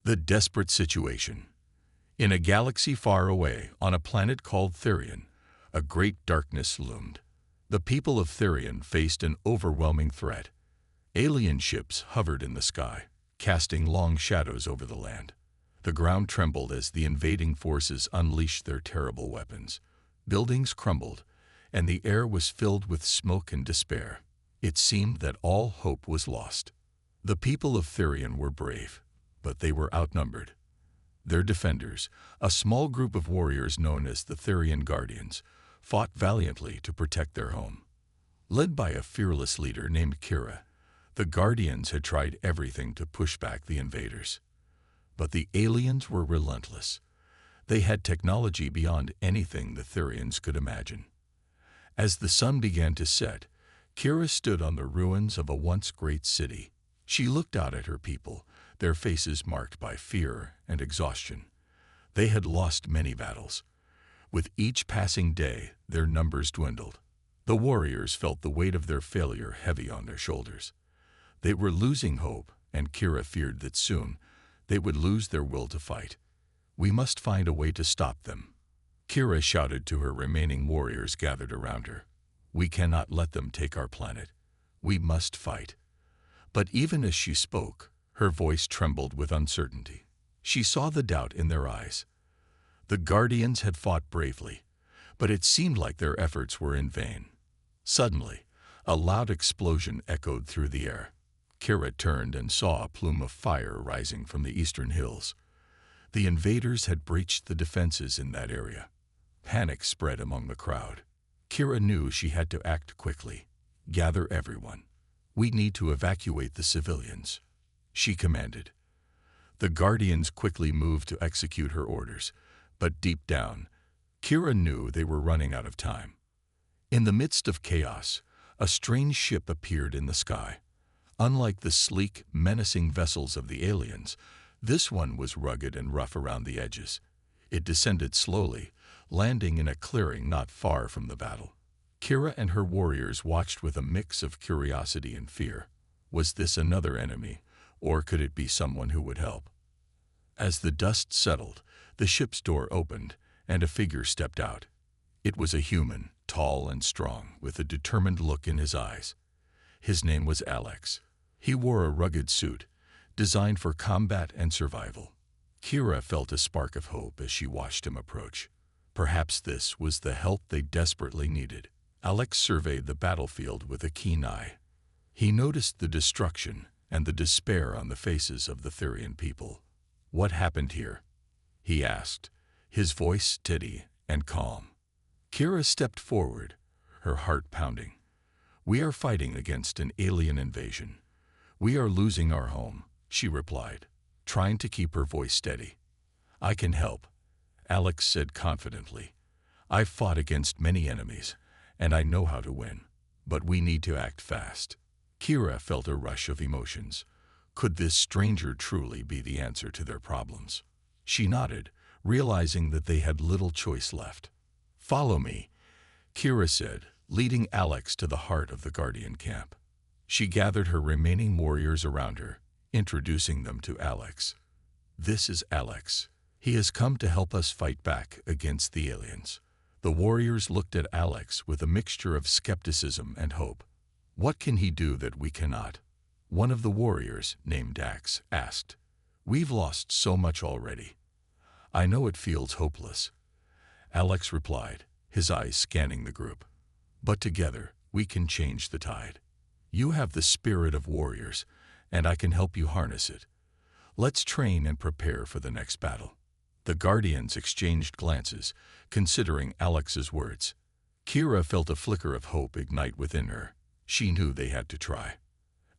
The desperate situation. In a galaxy far away, on a planet called Therion, a great darkness loomed. The people of Therion faced an overwhelming threat. Alien ships hovered in the sky, casting long shadows over the land. The ground trembled as the invading forces unleashed their terrible weapons. Buildings crumbled, and the air was filled with smoke and despair. It seemed that all hope was lost. The people of Therion were brave, but they were outnumbered. Their defenders, a small group of warriors known as the Therion Guardians, fought valiantly to protect their home. Led by a fearless leader named Kira, the Guardians had tried everything to push back the invaders. But the aliens were relentless. They had technology beyond anything the Therions could imagine. As the sun began to set, Kira stood on the ruins of a once great city. She looked out at her people, their faces marked by fear and exhaustion. They had lost many battles. With each passing day, their numbers dwindled. The warriors felt the weight of their failure heavy on their shoulders. They were losing hope, and Kira feared that soon they would lose their will to fight. "We must find a way to stop them," Kira shouted to her remaining warriors gathered around her. "We cannot let them take our planet. We must fight." But even as she spoke, her voice trembled with uncertainty. She saw the doubt in their eyes. The Guardians had fought bravely, but it seemed like their efforts were in vain. Suddenly, a loud explosion echoed through the air. Kira turned and saw a plume of fire rising from the eastern hills. The invaders had breached the defenses in that area. Panic spread among the crowd. Kira knew she had to act quickly. "Gather everyone. We need to evacuate the civilians," she commanded. The Guardians quickly moved to execute her orders, but deep down, Kira knew they were running out of time. In the midst of chaos, a strange ship appeared in the sky. Unlike the sleek, menacing vessels of the aliens, this one was rugged and rough around the edges. It descended slowly, landing in a clearing not far from the battle. Kira and her warriors watched with a mix of curiosity and fear. Was this another enemy, or could it be someone who would help? As the dust settled, the ship's door opened, and a figure stepped out. It was a human, tall and strong, with a determined look in his eyes. His name was Alex. He wore a rugged suit, designed for combat and survival. Kira felt a spark of hope as she watched him approach. Perhaps this was the help they desperately needed. Alex surveyed the battlefield with a keen eye. He noticed the destruction and the despair on the faces of the Therion people. "What happened here?" he asked, his voice steady and calm. Kira stepped forward, her heart pounding. "We are fighting against an alien invasion. We are losing our home," she replied, trying to keep her voice steady. "I can help," Alex said confidently. "I've fought against many enemies, and I know how to win. But we need to act fast." Kira felt a rush of emotions. Could this stranger truly be the answer to their problems? She nodded, realizing that they had little choice left. "Follow me," Kira said, leading Alex to the heart of the Guardian camp. She gathered her remaining warriors around her, introducing them to Alex. "This is Alex. He has come to help us fight back against the aliens." The warriors looked at Alex with a mixture of skepticism and hope. "What can he do that we cannot?" One of the warriors, named Dax, asked. "We've lost so much already. I know it feels hopeless," Alex replied, his eyes scanning the group. "But together, we can change the tide. You have the spirit of warriors, and I can help you harness it. Let's train and prepare for the next battle." The Guardians exchanged glances, considering Alex's words. Kira felt a flicker of hope ignite within her. She knew they had to try.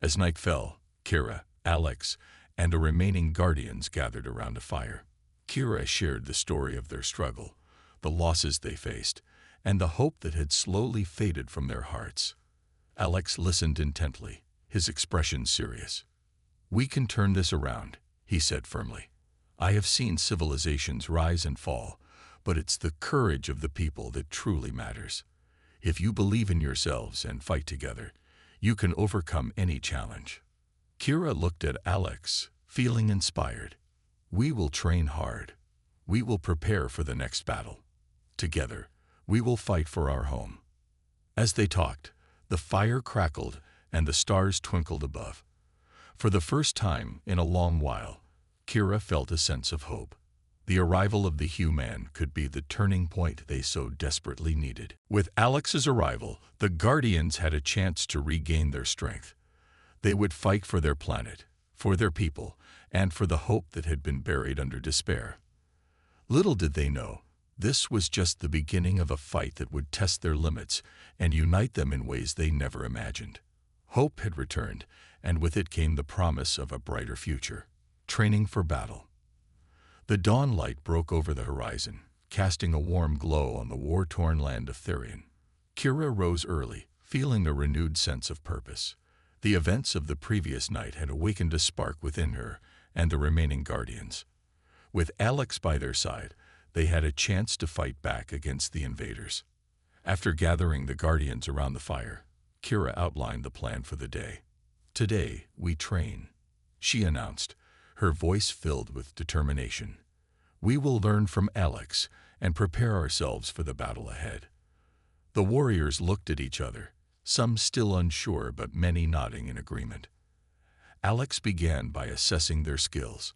As night fell, Kira, Alex, and the remaining Guardians gathered around a fire. Kira shared the story of their struggle, the losses they faced, and the hope that had slowly faded from their hearts. Alex listened intently, his expression serious. "We can turn this around," he said firmly. "I have seen civilizations rise and fall, but it's the courage of the people that truly matters. If you believe in yourselves and fight together, you can overcome any challenge." Kira looked at Alex, feeling inspired. We will train hard. We will prepare for the next battle. Together, we will fight for our home." As they talked, the fire crackled and the stars twinkled above. For the first time in a long while, Kira felt a sense of hope. The arrival of the human could be the turning point they so desperately needed. With Alex's arrival, the Guardians had a chance to regain their strength. They would fight for their planet, for their people, and for the hope that had been buried under despair. Little did they know, this was just the beginning of a fight that would test their limits and unite them in ways they never imagined. Hope had returned, and with it came the promise of a brighter future. Training for battle. The dawn light broke over the horizon, casting a warm glow on the war-torn land of Therion. Kira rose early, feeling a renewed sense of purpose. The events of the previous night had awakened a spark within her and the remaining Guardians. With Alex by their side, they had a chance to fight back against the invaders. After gathering the Guardians around the fire, Kira outlined the plan for the day. "Today, we train," she announced, her voice filled with determination. "We will learn from Alex and prepare ourselves for the battle ahead." The warriors looked at each other, some still unsure but many nodding in agreement. Alex began by assessing their skills.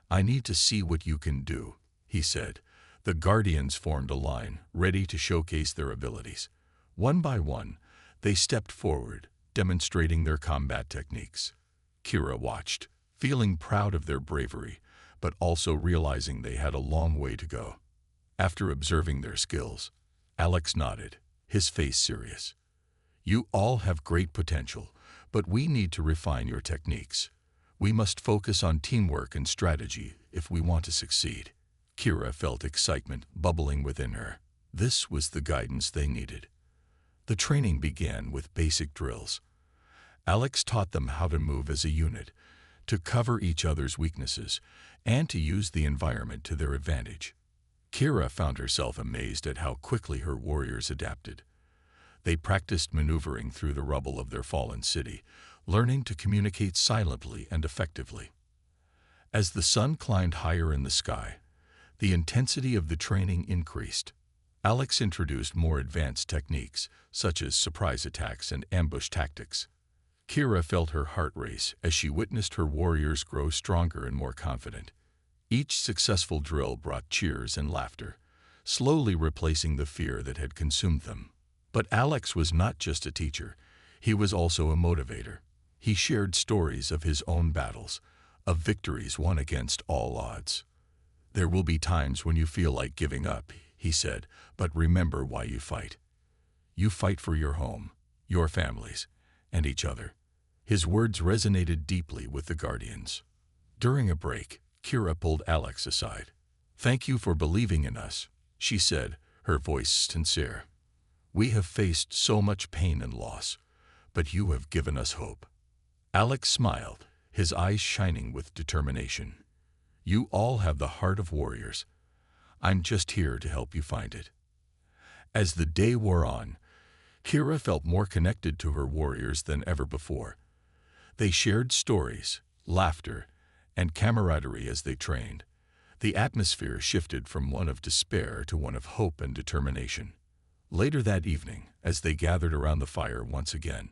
"I need to see what you can do," he said. The Guardians formed a line, ready to showcase their abilities. One by one, they stepped forward, demonstrating their combat techniques. Kira watched, feeling proud of their bravery, but also realizing they had a long way to go. After observing their skills, Alex nodded, his face serious. "You all have great potential, but we need to refine your techniques. We must focus on teamwork and strategy if we want to succeed." Kira felt excitement bubbling within her. This was the guidance they needed. The training began with basic drills. Alex taught them how to move as a unit, to cover each other's weaknesses, and to use the environment to their advantage. Kira found herself amazed at how quickly her warriors adapted. They practiced maneuvering through the rubble of their fallen city, learning to communicate silently and effectively. As the sun climbed higher in the sky, the intensity of the training increased. Alex introduced more advanced techniques, such as surprise attacks and ambush tactics. Kira felt her heart race as she witnessed her warriors grow stronger and more confident. Each successful drill brought cheers and laughter, slowly replacing the fear that had consumed them. But Alex was not just a teacher, he was also a motivator. He shared stories of his own battles, of victories won against all odds. "There will be times when you feel like giving up," he said, "but remember why you fight. You fight for your home, your families, and each other." His words resonated deeply with the Guardians. During a break, Kira pulled Alex aside. "Thank you for believing in us," she said, her voice sincere. "We have faced so much pain and loss, but you have given us hope." Alex smiled, his eyes shining with determination. "You all have the heart of warriors. I'm just here to help you find it." As the day wore on, Kira felt more connected to her warriors than ever before. They shared stories, laughter, and camaraderie as they trained. The atmosphere shifted from one of despair to one of hope and determination. Later that evening, as they gathered around the fire once again,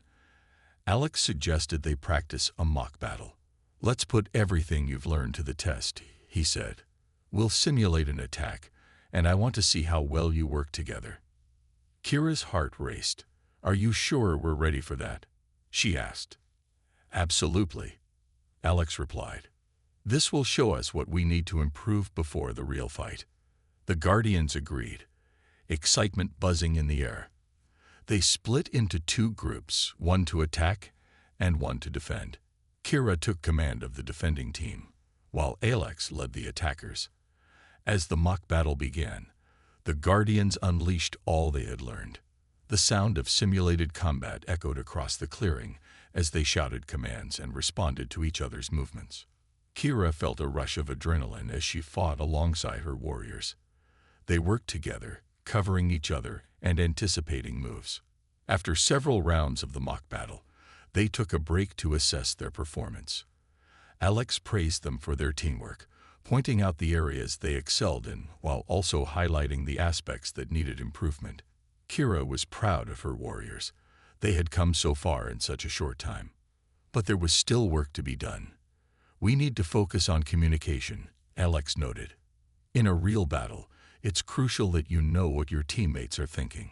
Alex suggested they practice a mock battle. "Let's put everything you've learned to the test," he said. "We'll simulate an attack, and I want to see how well you work together." Kira's heart raced. "Are you sure we're ready for that?" she asked. "Absolutely," Alex replied. "This will show us what we need to improve before the real fight." The Guardians agreed, excitement buzzing in the air. They split into two groups, one to attack and one to defend. Kira took command of the defending team, while Alex led the attackers. As the mock battle began, the Guardians unleashed all they had learned. The sound of simulated combat echoed across the clearing as they shouted commands and responded to each other's movements. Kira felt a rush of adrenaline as she fought alongside her warriors. They worked together, covering each other and anticipating moves. After several rounds of the mock battle, they took a break to assess their performance. Alex praised them for their teamwork, pointing out the areas they excelled in while also highlighting the aspects that needed improvement. Kira was proud of her warriors. They had come so far in such a short time. But there was still work to be done. "We need to focus on communication," Alex noted. "In a real battle, it's crucial that you know what your teammates are thinking."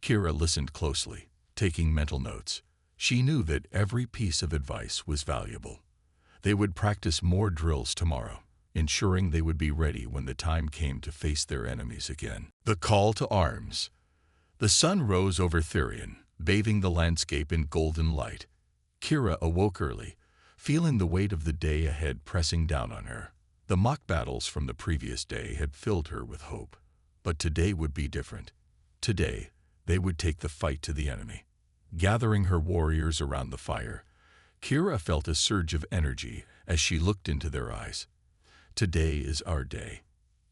Kira listened closely, taking mental notes. She knew that every piece of advice was valuable. They would practice more drills tomorrow, ensuring they would be ready when the time came to face their enemies again. The call to arms. The sun rose over Therion, bathing the landscape in golden light. Kira awoke early, feeling the weight of the day ahead pressing down on her. The mock battles from the previous day had filled her with hope. But today would be different. Today, they would take the fight to the enemy. Gathering her warriors around the fire, Kira felt a surge of energy as she looked into their eyes. "Today is our day,"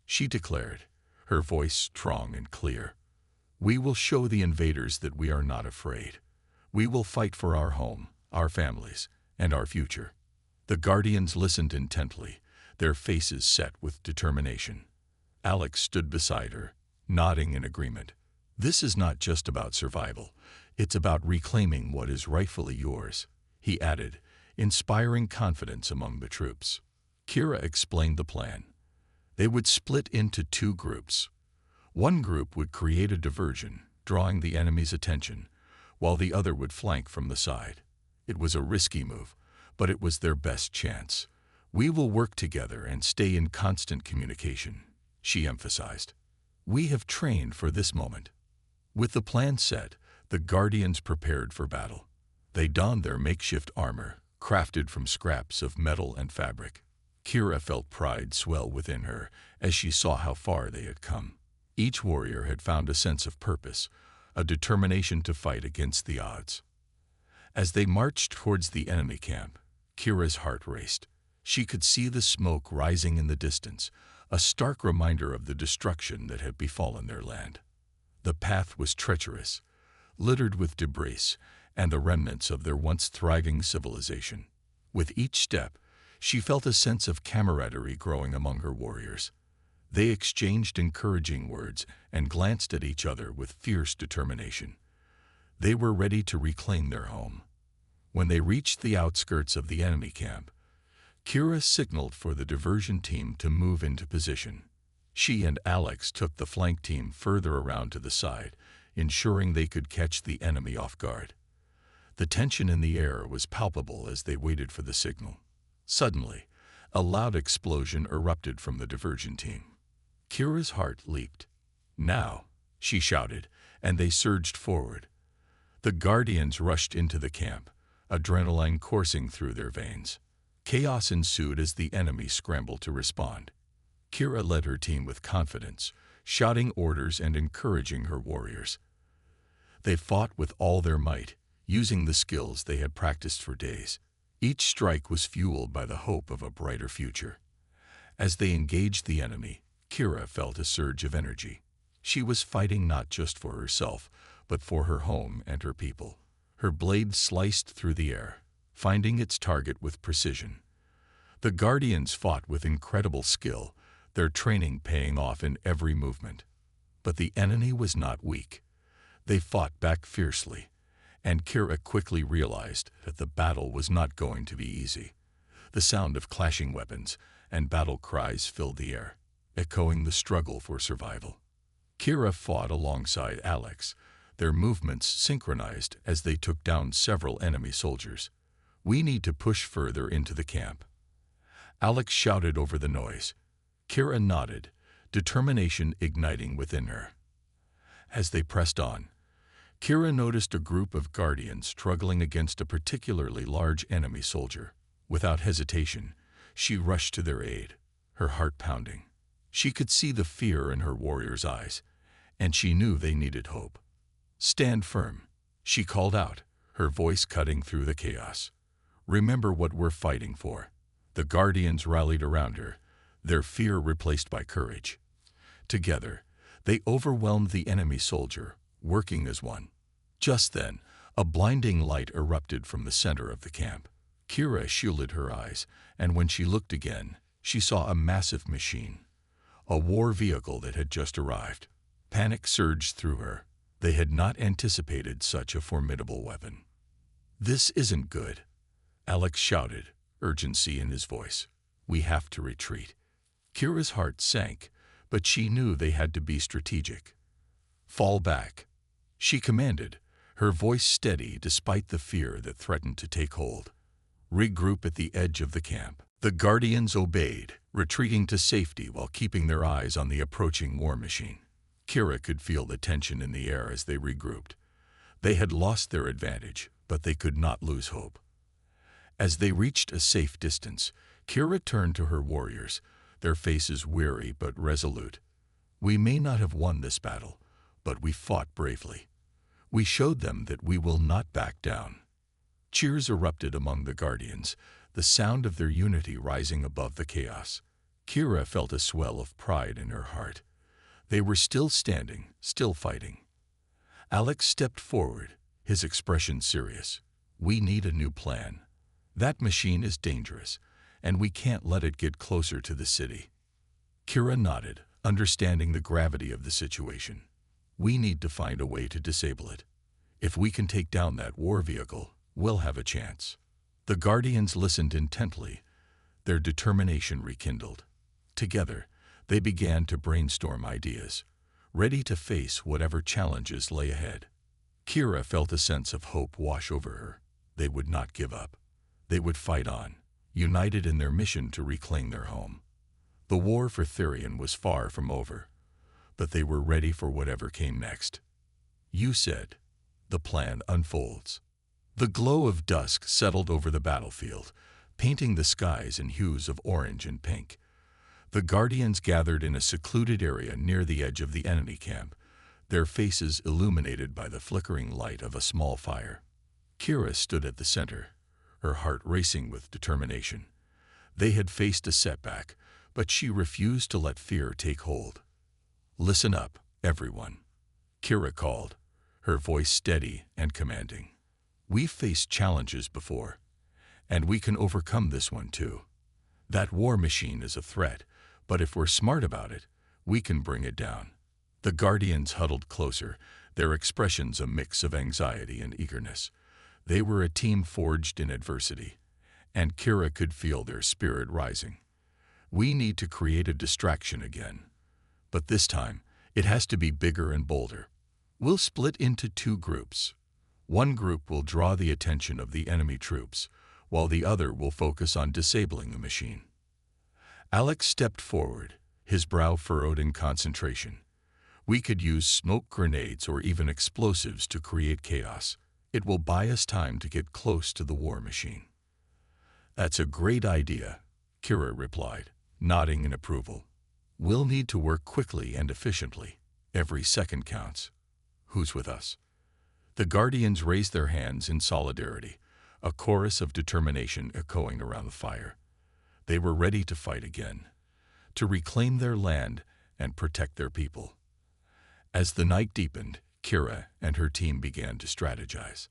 she declared, her voice strong and clear. "We will show the invaders that we are not afraid. We will fight for our home, our families, and our future." The Guardians listened intently, their faces set with determination. Alex stood beside her, nodding in agreement. "This is not just about survival. It's about reclaiming what is rightfully yours," he added, inspiring confidence among the troops. Kira explained the plan. They would split into two groups. One group would create a diversion, drawing the enemy's attention, while the other would flank from the side. It was a risky move, but it was their best chance. "We will work together and stay in constant communication," she emphasized. "We have trained for this moment." With the plan set, the Guardians prepared for battle. They donned their makeshift armor, crafted from scraps of metal and fabric. Kira felt pride swell within her as she saw how far they had come. Each warrior had found a sense of purpose, a determination to fight against the odds. As they marched towards the enemy camp, Kira's heart raced. She could see the smoke rising in the distance, a stark reminder of the destruction that had befallen their land. The path was treacherous, littered with debris and the remnants of their once thriving civilization. With each step, she felt a sense of camaraderie growing among her warriors. They exchanged encouraging words and glanced at each other with fierce determination. They were ready to reclaim their home. When they reached the outskirts of the enemy camp, Kira signaled for the diversion team to move into position. She and Alex took the flank team further around to the side, ensuring they could catch the enemy off guard. The tension in the air was palpable as they waited for the signal. Suddenly, a loud explosion erupted from the diversion team. Kira's heart leaped. "Now," she shouted, and they surged forward. The Guardians rushed into the camp, adrenaline coursing through their veins. Chaos ensued as the enemy scrambled to respond. Kira led her team with confidence, shouting orders and encouraging her warriors. They fought with all their might, using the skills they had practiced for days. Each strike was fueled by the hope of a brighter future. As they engaged the enemy, Kira felt a surge of energy. She was fighting not just for herself, but for her home and her people. Her blade sliced through the air, finding its target with precision. The Guardians fought with incredible skill, their training paying off in every movement. But the enemy was not weak. They fought back fiercely, and Kira quickly realized that the battle was not going to be easy. The sound of clashing weapons and battle cries filled the air, echoing the struggle for survival. Kira fought alongside Alex, their movements synchronized as they took down several enemy soldiers. "We need to push further into the camp," Alex shouted over the noise. Kira nodded, determination igniting within her. As they pressed on, Kira noticed a group of Guardians struggling against a particularly large enemy soldier. Without hesitation, she rushed to their aid, her heart pounding. She could see the fear in her warriors' eyes, and she knew they needed hope. "Stand firm," she called out, her voice cutting through the chaos. "Remember what we're fighting for." The Guardians rallied around her, their fear replaced by courage. Together, they overwhelmed the enemy soldier, working as one. Just then, a blinding light erupted from the center of the camp. Kira shielded her eyes, and when she looked again, she saw a massive machine, a war vehicle that had just arrived. Panic surged through her. They had not anticipated such a formidable weapon. "This isn't good," Alex shouted, urgency in his voice. "We have to retreat." Kira's heart sank, but she knew they had to be strategic. "Fall back," she commanded, her voice steady despite the fear that threatened to take hold. "Regroup at the edge of the camp." The Guardians obeyed, retreating to safety while keeping their eyes on the approaching war machine. Kira could feel the tension in the air as they regrouped. They had lost their advantage, but they could not lose hope. As they reached a safe distance, Kira turned to her warriors, their faces weary but resolute. "We may not have won this battle, but we fought bravely. We showed them that we will not back down." Cheers erupted among the Guardians, the sound of their unity rising above the chaos. Kira felt a swell of pride in her heart. They were still standing, still fighting. Alex stepped forward, his expression serious. "We need a new plan. That machine is dangerous, and we can't let it get closer to the city." Kira nodded, understanding the gravity of the situation. "We need to find a way to disable it. If we can take down that war vehicle, we'll have a chance." The Guardians listened intently, their determination rekindled. Together, they began to brainstorm ideas, ready to face whatever challenges lay ahead. Kira felt a sense of hope wash over her. They would not give up. They would fight on, united in their mission to reclaim their home. The war for Therion was far from over, but they were ready for whatever came next. "You said," the plan unfolds. The glow of dusk settled over the battlefield, painting the skies in hues of orange and pink. The Guardians gathered in a secluded area near the edge of the enemy camp, their faces illuminated by the flickering light of a small fire. Kira stood at the center, her heart racing with determination. They had faced a setback, but she refused to let fear take hold. "Listen up, everyone," Kira called, her voice steady and commanding. "We've faced challenges before, and we can overcome this one too. That war machine is a threat, but if we're smart about it, we can bring it down." The Guardians huddled closer, their expressions a mix of anxiety and eagerness. They were a team forged in adversity, and Kira could feel their spirit rising. "We need to create a distraction again, but this time it has to be bigger and bolder. We'll split into two groups. One group will draw the attention of the enemy troops, while the other will focus on disabling the machine." Alex stepped forward, his brow furrowed in concentration. "We could use smoke grenades or even explosives to create chaos. It will buy us time to get close to the war machine." "That's a great idea," Kira replied, nodding in approval. "We'll need to work quickly and efficiently. Every second counts. Who's with us?" The Guardians raised their hands in solidarity, a chorus of determination echoing around the fire. They were ready to fight again, to reclaim their land and protect their people. As the night deepened, Kira and her team began to strategize.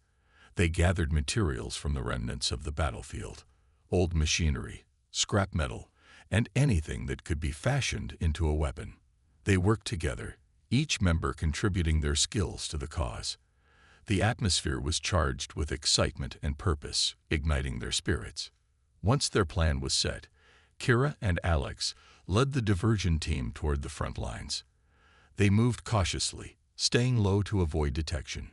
They gathered materials from the remnants of the battlefield, old machinery, scrap metal, and anything that could be fashioned into a weapon. They worked together, each member contributing their skills to the cause. The atmosphere was charged with excitement and purpose, igniting their spirits. Once their plan was set, Kira and Alex led the diversion team toward the front lines. They moved cautiously, staying low to avoid detection.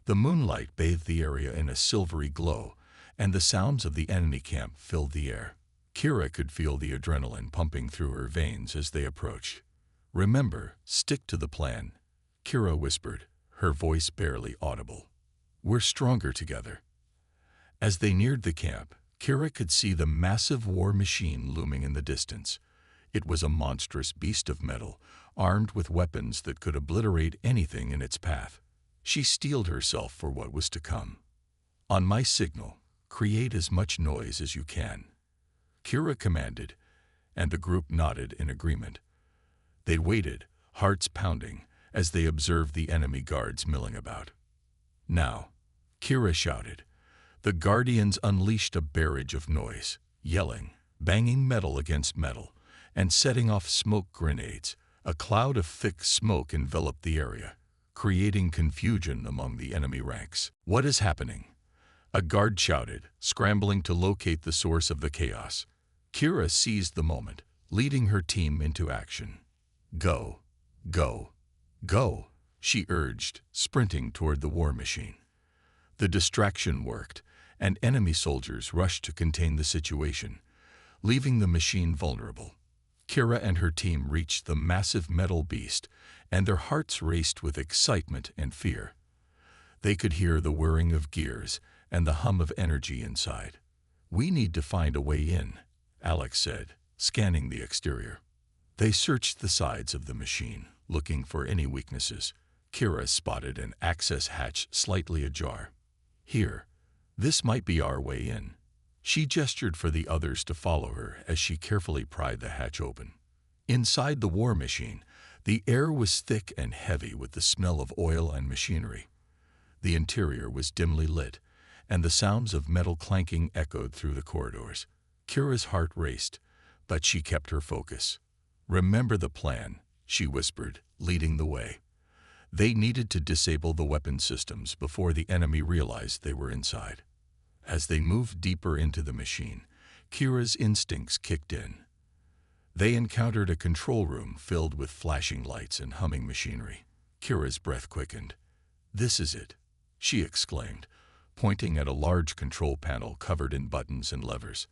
The moonlight bathed the area in a silvery glow, and the sounds of the enemy camp filled the air. Kira could feel the adrenaline pumping through her veins as they approached. "Remember, stick to the plan," Kira whispered, her voice barely audible. "We're stronger together." As they neared the camp, Kira could see the massive war machine looming in the distance. It was a monstrous beast of metal, armed with weapons that could obliterate anything in its path. She steeled herself for what was to come. "On my signal, create as much noise as you can," Kira commanded, and the group nodded in agreement. They waited, hearts pounding, as they observed the enemy guards milling about. "Now," Kira shouted. The Guardians unleashed a barrage of noise, yelling, banging metal against metal, and setting off smoke grenades. A cloud of thick smoke enveloped the area, creating confusion among the enemy ranks. "What is happening?" a guard shouted, scrambling to locate the source of the chaos. Kira seized the moment, leading her team into action. "Go, go, go," she urged, sprinting toward the war machine. The distraction worked, and enemy soldiers rushed to contain the situation, leaving the machine vulnerable. Kira and her team reached the massive metal beast, and their hearts raced with excitement and fear. They could hear the whirring of gears and the hum of energy inside. "We need to find a way in," Alex said, scanning the exterior. They searched the sides of the machine, looking for any weaknesses. Kira spotted an access hatch slightly ajar. "Here, this might be our way in." She gestured for the others to follow her as she carefully pried the hatch open. Inside the war machine, the air was thick and heavy with the smell of oil and machinery. The interior was dimly lit, and the sounds of metal clanking echoed through the corridors. Kira's heart raced, but she kept her focus. "Remember the plan," she whispered, leading the way. They needed to disable the weapon systems before the enemy realized they were inside. As they moved deeper into the machine, Kira's instincts kicked in. They encountered a control room filled with flashing lights and humming machinery. Kira's breath quickened. "This is it," she exclaimed, pointing at a large control panel covered in buttons and levers.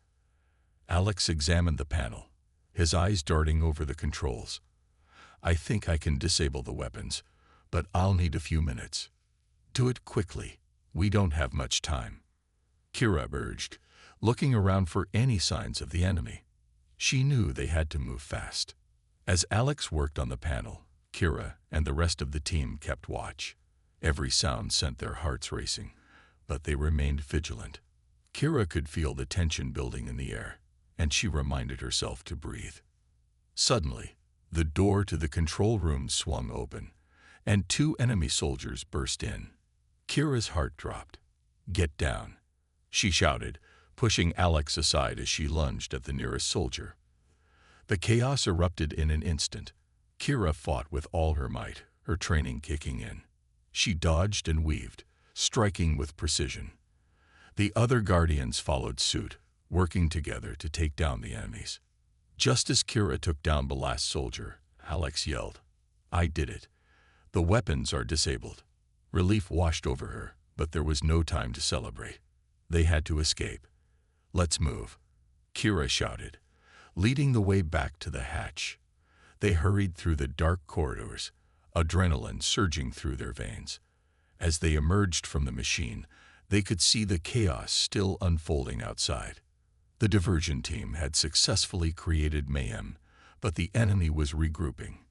Alex examined the panel, his eyes darting over the controls. "I think I can disable the weapons, but I'll need a few minutes." "Do it quickly. We don't have much time," Kira urged, looking around for any signs of the enemy. She knew they had to move fast. As Alex worked on the panel, Kira and the rest of the team kept watch. Every sound sent their hearts racing, but they remained vigilant. Kira could feel the tension building in the air, and she reminded herself to breathe. Suddenly, the door to the control room swung open, and 2 enemy soldiers burst in. Kira's heart dropped. "Get down," she shouted, pushing Alex aside as she lunged at the nearest soldier. The chaos erupted in an instant. Kira fought with all her might, her training kicking in. She dodged and weaved, striking with precision. The other Guardians followed suit, working together to take down the enemies. Just as Kira took down the last soldier, Alex yelled, "I did it. The weapons are disabled." Relief washed over her, but there was no time to celebrate. They had to escape. "Let's move," Kira shouted, leading the way back to the hatch. They hurried through the dark corridors, adrenaline surging through their veins. As they emerged from the machine, they could see the chaos still unfolding outside. The diversion team had successfully created mayhem, but the enemy was regrouping.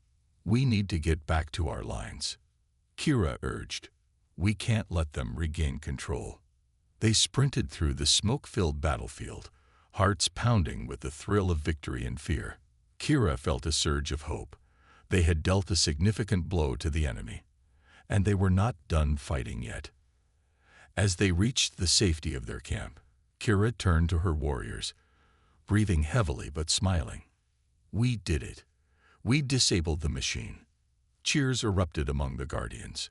"We need to get back to our lines," Kira urged. "We can't let them regain control." They sprinted through the smoke-filled battlefield, hearts pounding with the thrill of victory and fear. Kira felt a surge of hope. They had dealt a significant blow to the enemy, and they were not done fighting yet. As they reached the safety of their camp, Kira turned to her warriors, breathing heavily but smiling. "We did it. We disabled the machine." Cheers erupted among the Guardians.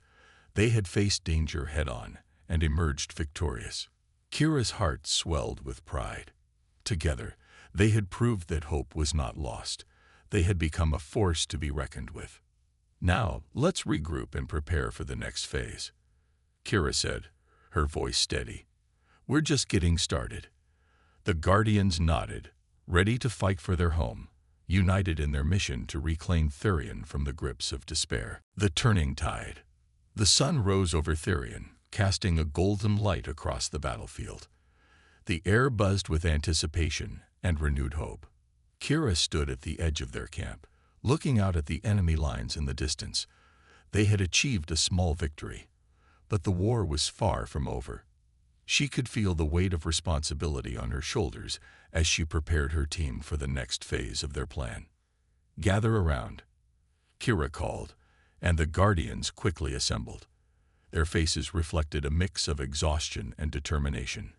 They had faced danger head-on and emerged victorious. Kira's heart swelled with pride. Together, they had proved that hope was not lost. They had become a force to be reckoned with. "Now, let's regroup and prepare for the next phase," Kira said, her voice steady. "We're just getting started." The Guardians nodded, ready to fight for their home, united in their mission to reclaim Therion from the grips of despair. The turning tide. The sun rose over Therion, casting a golden light across the battlefield. The air buzzed with anticipation and renewed hope. Kira stood at the edge of their camp, looking out at the enemy lines in the distance. They had achieved a small victory, but the war was far from over. She could feel the weight of responsibility on her shoulders as she prepared her team for the next phase of their plan. "Gather around," Kira called, and the Guardians quickly assembled. Their faces reflected a mix of exhaustion and determination.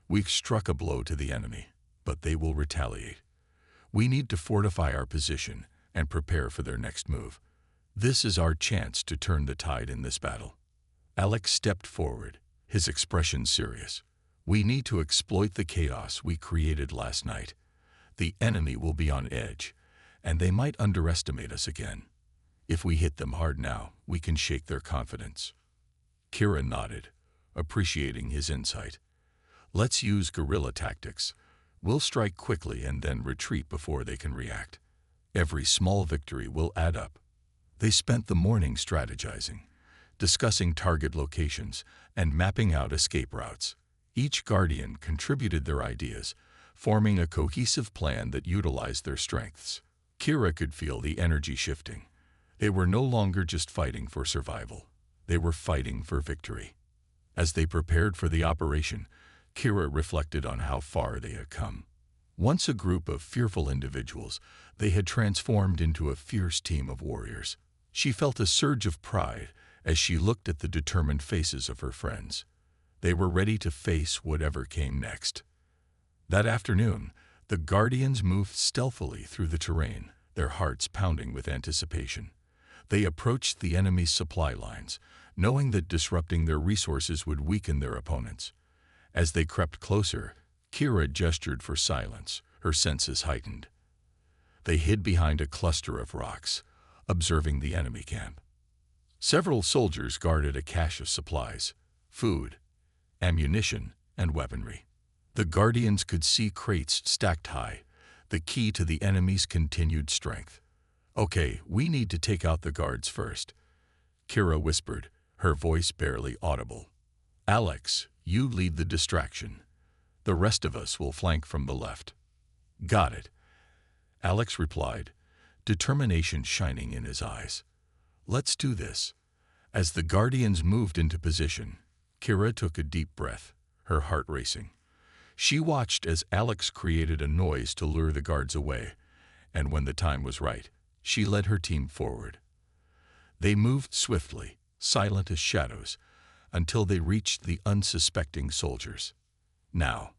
"We've struck a blow to the enemy, but they will retaliate. We need to fortify our position and prepare for their next move. This is our chance to turn the tide in this battle." Alex stepped forward, his expression serious. "We need to exploit the chaos we created last night. The enemy will be on edge, and they might underestimate us again. If we hit them hard now, we can shake their confidence." Kira nodded, appreciating his insight. "Let's use guerrilla tactics. We'll strike quickly and then retreat before they can react. Every small victory will add up." They spent the morning strategizing, discussing target locations, and mapping out escape routes. Each Guardian contributed their ideas, forming a cohesive plan that utilized their strengths. Kira could feel the energy shifting. They were no longer just fighting for survival. They were fighting for victory. As they prepared for the operation, Kira reflected on how far they had come. Once a group of fearful individuals, they had transformed into a fierce team of warriors. She felt a surge of pride as she looked at the determined faces of her friends. They were ready to face whatever came next. That afternoon, the Guardians moved stealthily through the terrain, their hearts pounding with anticipation. They approached the enemy's supply lines, knowing that disrupting their resources would weaken their opponents. As they crept closer, Kira gestured for silence, her senses heightened. They hid behind a cluster of rocks, observing the enemy camp. Several soldiers guarded a cache of supplies, food, ammunition, and weaponry. The Guardians could see crates stacked high, the key to the enemy's continued strength. "Okay, we need to take out the guards first," Kira whispered, her voice barely audible. "Alex, you lead the distraction. The rest of us will flank from the left." "Got it," Alex replied, determination shining in his eyes. "Let's do this." As the Guardians moved into position, Kira took a deep breath, her heart racing. She watched as Alex created a noise to lure the guards away, and when the time was right, she led her team forward. They moved swiftly, silent as shadows, until they reached the unsuspecting soldiers. "Now,"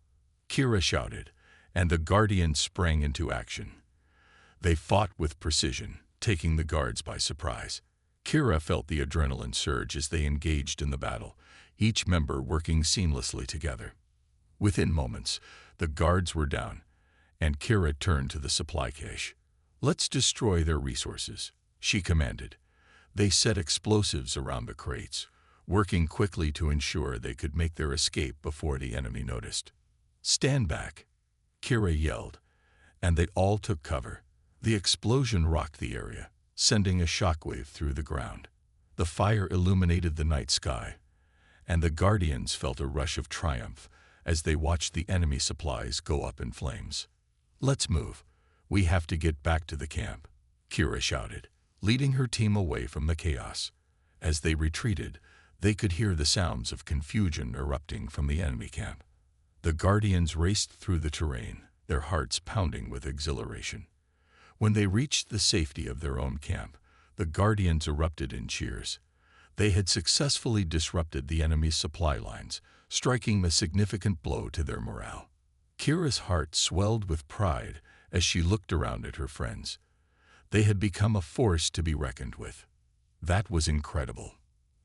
Kira shouted, and the Guardians sprang into action. They fought with precision, taking the guards by surprise. Kira felt the adrenaline surge as they engaged in the battle, each member working seamlessly together. Within moments, the guards were down, and Kira turned to the supply cache. "Let's destroy their resources," she commanded. They set explosives around the crates, working quickly to ensure they could make their escape before the enemy noticed. "Stand back," Kira yelled, and they all took cover. The explosion rocked the area, sending a shockwave through the ground. The fire illuminated the night sky, and the Guardians felt a rush of triumph as they watched the enemy supplies go up in flames. "Let's move. We have to get back to the camp," Kira shouted, leading her team away from the chaos. As they retreated, they could hear the sounds of confusion erupting from the enemy camp. The Guardians raced through the terrain, their hearts pounding with exhilaration. When they reached the safety of their own camp, the Guardians erupted in cheers. They had successfully disrupted the enemy's supply lines, striking a significant blow to their morale. Kira's heart swelled with pride as she looked around at her friends. They had become a force to be reckoned with. "That was incredible,"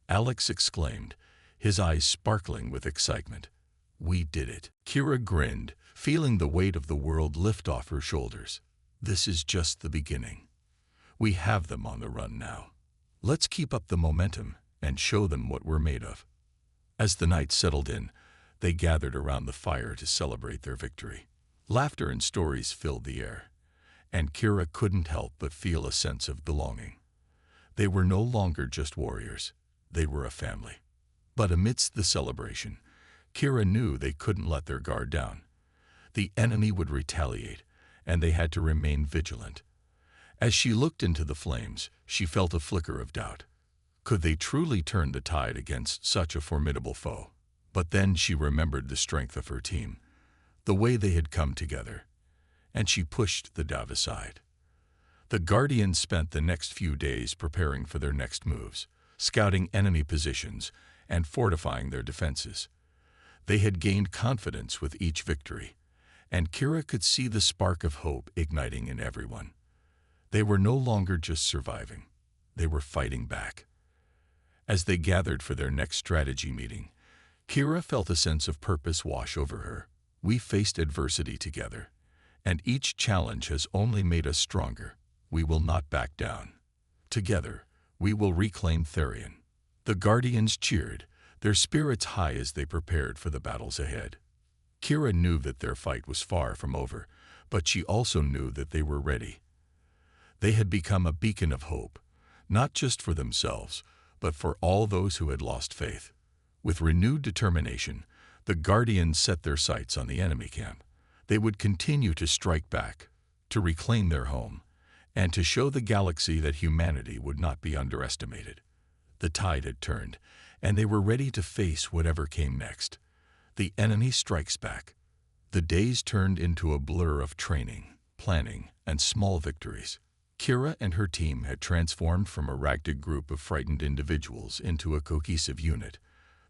Alex exclaimed, his eyes sparkling with excitement. "We did it." Kira grinned, feeling the weight of the world lift off her shoulders. "This is just the beginning. We have them on the run now. Let's keep up the momentum and show them what we're made of." As the night settled in, they gathered around the fire to celebrate their victory. Laughter and stories filled the air, and Kira couldn't help but feel a sense of belonging. They were no longer just warriors, they were a family. But amidst the celebration, Kira knew they couldn't let their guard down. The enemy would retaliate, and they had to remain vigilant. As she looked into the flames, she felt a flicker of doubt. Could they truly turn the tide against such a formidable foe? But then she remembered the strength of her team, the way they had come together, and she pushed the doubt aside. The Guardians spent the next few days preparing for their next moves, scouting enemy positions and fortifying their defenses. They had gained confidence with each victory, and Kira could see the spark of hope igniting in everyone. They were no longer just surviving. They were fighting back. As they gathered for their next strategy meeting, Kira felt a sense of purpose wash over her. We faced adversity together, and each challenge has only made us stronger. We will not back down. Together, we will reclaim Therion. The Guardians cheered, their spirits high as they prepared for the battles ahead. Kira knew that their fight was far from over, but she also knew that they were ready. They had become a beacon of hope, not just for themselves, but for all those who had lost faith. With renewed determination, the Guardians set their sights on the enemy camp. They would continue to strike back, to reclaim their home, and to show the galaxy that humanity would not be underestimated. The tide had turned, and they were ready to face whatever came next. The enemy strikes back. The days turned into a blur of training, planning, and small victories. Kira and her team had transformed from a ragtag group of frightened individuals into a cohesive unit.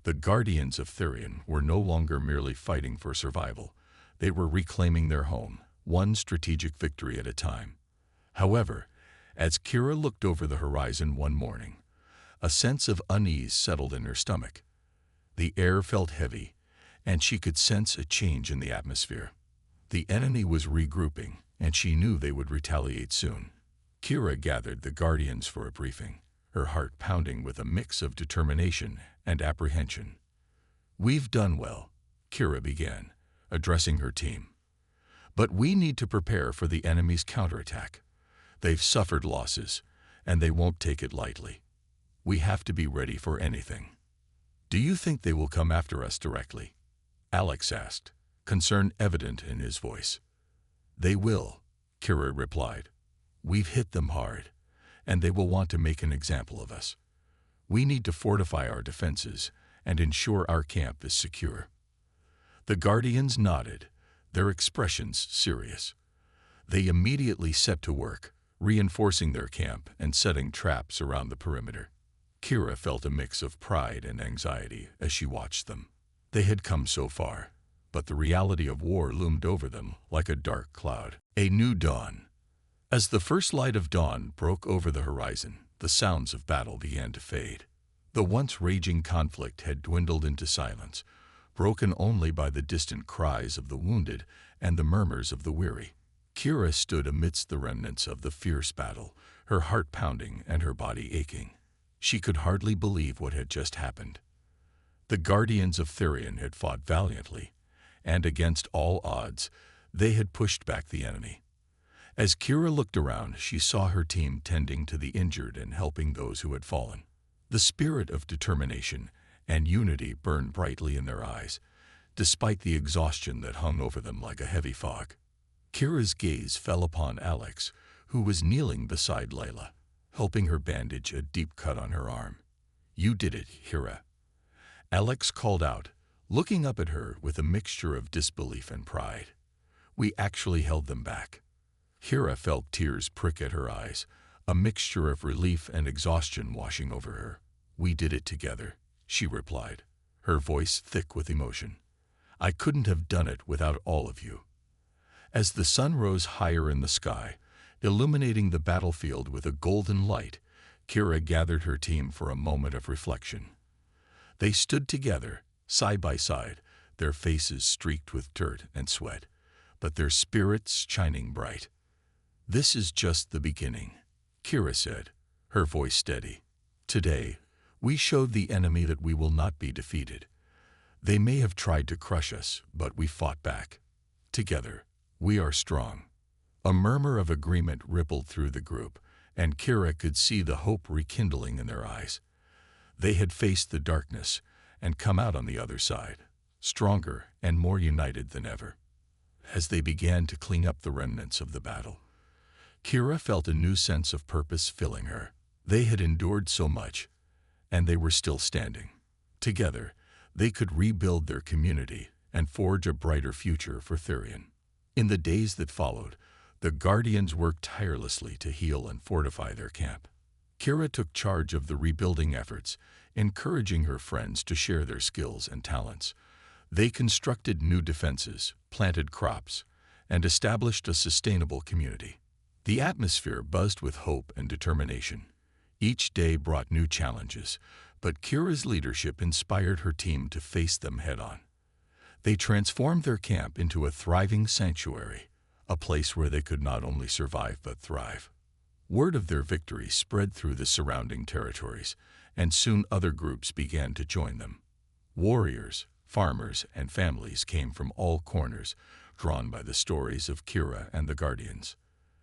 The Guardians of Therion were no longer merely fighting for survival. They were reclaiming their home, one strategic victory at a time. However, as Kira looked over the horizon one morning, a sense of unease settled in her stomach. The air felt heavy, and she could sense a change in the atmosphere. The enemy was regrouping, and she knew they would retaliate soon. Kira gathered the Guardians for a briefing, her heart pounding with a mix of determination and apprehension. "We've done well," Kira began, addressing her team. "But we need to prepare for the enemy's counterattack. They've suffered losses, and they won't take it lightly. We have to be ready for anything." "Do you think they will come after us directly?" Alex asked, concern evident in his voice. "They will," Kira replied. "We've hit them hard, and they will want to make an example of us. We need to fortify our defenses and ensure our camp is secure." The Guardians nodded, their expressions serious. They immediately set to work, reinforcing their camp and setting traps around the perimeter. Kira felt a mix of pride and anxiety as she watched them. They had come so far, but the reality of war loomed over them like a dark cloud. A new dawn. As the first light of dawn broke over the horizon, the sounds of battle began to fade. The once raging conflict had dwindled into silence, broken only by the distant cries of the wounded and the murmurs of the weary. Kira stood amidst the remnants of the fierce battle, her heart pounding and her body aching. She could hardly believe what had just happened. The Guardians of Therion had fought valiantly, and against all odds, they had pushed back the enemy. As Kira looked around, she saw her team tending to the injured and helping those who had fallen. The spirit of determination and unity burned brightly in their eyes, despite the exhaustion that hung over them like a heavy fog. Kira's gaze fell upon Alex, who was kneeling beside Layla, helping her bandage a deep cut on her arm. "You did it, Kira," Alex called out, looking up at her with a mixture of disbelief and pride. "We actually held them back." Kira felt tears prick at her eyes, a mixture of relief and exhaustion washing over her. "We did it together," she replied, her voice thick with emotion. "I couldn't have done it without all of you." As the sun rose higher in the sky, illuminating the battlefield with a golden light, Kira gathered her team for a moment of reflection. They stood together, side by side, their faces streaked with dirt and sweat, but their spirits shining bright. "This is just the beginning," Kira said, her voice steady. "Today, we showed the enemy that we will not be defeated. They may have tried to crush us, but we fought back. Together, we are strong." A murmur of agreement rippled through the group, and Kira could see the hope rekindling in their eyes. They had faced the darkness and come out on the other side, stronger and more united than ever. As they began to clean up the remnants of the battle, Kira felt a new sense of purpose filling her. They had endured so much, and they were still standing. Together, they could rebuild their community and forge a brighter future for Therion. In the days that followed, the Guardians worked tirelessly to heal and fortify their camp. Kira took charge of the rebuilding efforts, encouraging her friends to share their skills and talents. They constructed new defenses, planted crops, and established a sustainable community. The atmosphere buzzed with hope and determination. Each day brought new challenges, but Kira's leadership inspired her team to face them head-on. They transformed their camp into a thriving sanctuary, a place where they could not only survive but thrive. Word of their victory spread through the surrounding territories, and soon other groups began to join them. Warriors, farmers, and families came from all corners, drawn by the stories of Kira and the Guardians.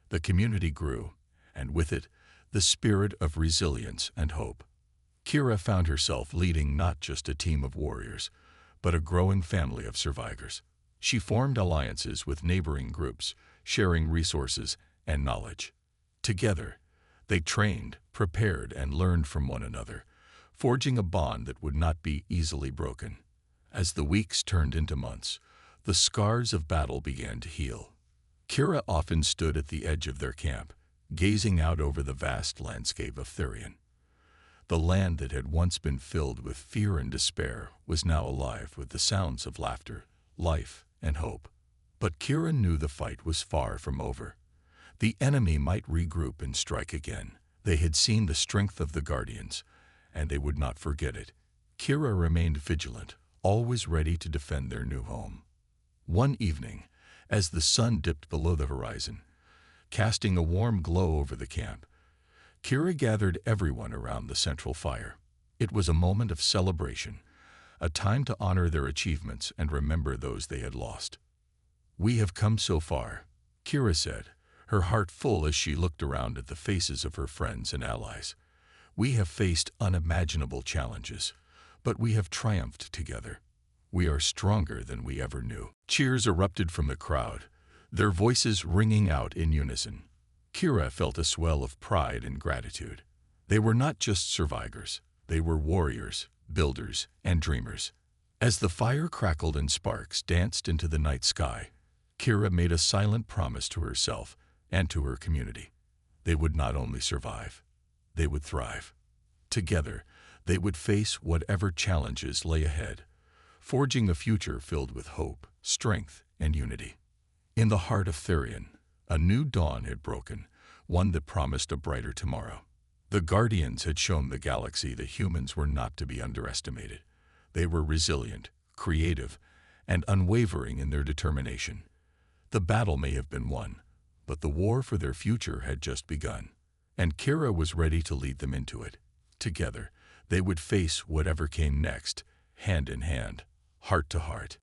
The community grew, and with it, the spirit of resilience and hope. Kira found herself leading not just a team of warriors, but a growing family of survivors. She formed alliances with neighboring groups, sharing resources and knowledge. Together, they trained, prepared, and learned from one another, forging a bond that would not be easily broken. As the weeks turned into months, the scars of battle began to heal. Kira often stood at the edge of their camp, gazing out over the vast landscape of Therion. The land that had once been filled with fear and despair was now alive with the sounds of laughter, life, and hope. But Kira knew the fight was far from over. The enemy might regroup and strike again. They had seen the strength of the Guardians, and they would not forget it. Kira remained vigilant, always ready to defend their new home. One evening, as the sun dipped below the horizon, casting a warm glow over the camp, Kira gathered everyone around the central fire. It was a moment of celebration, a time to honor their achievements and remember those they had lost. "We have come so far," Kira said, her heart full as she looked around at the faces of her friends and allies. "We have faced unimaginable challenges, but we have triumphed together. We are stronger than we ever knew." Cheers erupted from the crowd, their voices ringing out in unison. Kira felt a swell of pride and gratitude. They were not just survivors, they were warriors, builders, and dreamers. As the fire crackled and sparks danced into the night sky, Kira made a silent promise to herself and to her community. They would not only survive, they would thrive. Together, they would face whatever challenges lay ahead, forging a future filled with hope, strength, and unity. In the heart of Therion, a new dawn had broken, one that promised a brighter tomorrow. The Guardians had shown the galaxy that humans were not to be underestimated. They were resilient, creative, and unwavering in their determination. The battle may have been won, but the war for their future had just begun, and Kira was ready to lead them into it. Together, they would face whatever came next, hand in hand, heart to heart.